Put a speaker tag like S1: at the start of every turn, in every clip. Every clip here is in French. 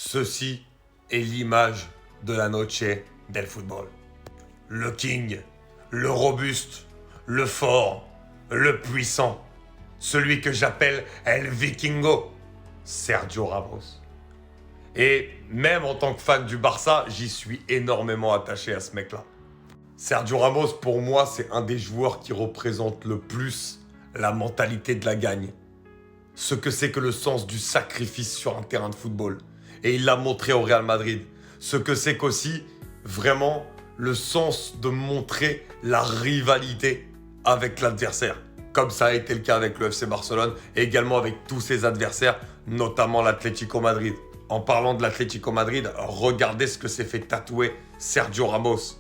S1: Ceci est l'image de la noche del football. Le king, le robuste, le fort, le puissant, celui que j'appelle El Vikingo, Sergio Ramos. Et même en tant que fan du Barça, j'y suis énormément attaché à ce mec-là. Sergio Ramos, pour moi, c'est un des joueurs qui représente le plus la mentalité de la gagne. Ce que c'est que le sens du sacrifice sur un terrain de football. Et il l'a montré au Real Madrid. Ce que c'est qu'aussi, vraiment, le sens de montrer la rivalité avec l'adversaire. Comme ça a été le cas avec le FC Barcelone et également avec tous ses adversaires, notamment l'Atlético Madrid. En parlant de l'Atlético Madrid, regardez ce que s'est fait tatouer Sergio Ramos.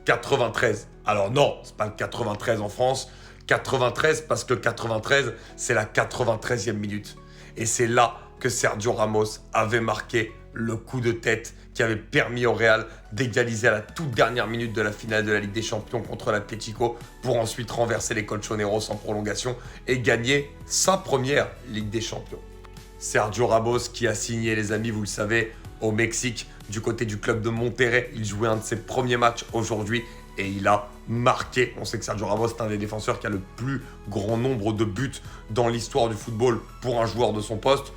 S1: 93. Alors non, c'est pas le 93 en France. 93 parce que 93, c'est la 93e minute. Et c'est là que Sergio Ramos avait marqué le coup de tête qui avait permis au Real d'égaliser à la toute dernière minute de la finale de la Ligue des Champions contre l'Atlético pour ensuite renverser les Colchoneros en prolongation et gagner sa première Ligue des Champions. Sergio Ramos qui a signé, les amis, vous le savez, au Mexique, du côté du club de Monterrey. Il jouait un de ses premiers matchs aujourd'hui et il a marqué. On sait que Sergio Ramos est un des défenseurs qui a le plus grand nombre de buts dans l'histoire du football pour un joueur de son poste.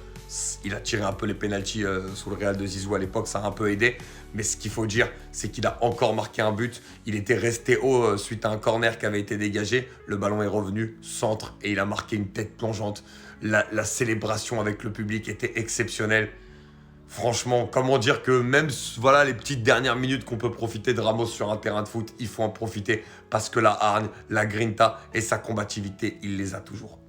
S1: Il a tiré un peu les pénaltys sous le Real de Zizou à l'époque, ça a un peu aidé. Mais ce qu'il faut dire, c'est qu'il a encore marqué un but. Il était resté haut suite à un corner qui avait été dégagé. Le ballon est revenu, centre, et il a marqué une tête plongeante. La célébration avec le public était exceptionnelle. Franchement, comment dire que même voilà, les petites dernières minutes qu'on peut profiter de Ramos sur un terrain de foot, il faut en profiter parce que la hargne, la grinta et sa combativité, il les a toujours.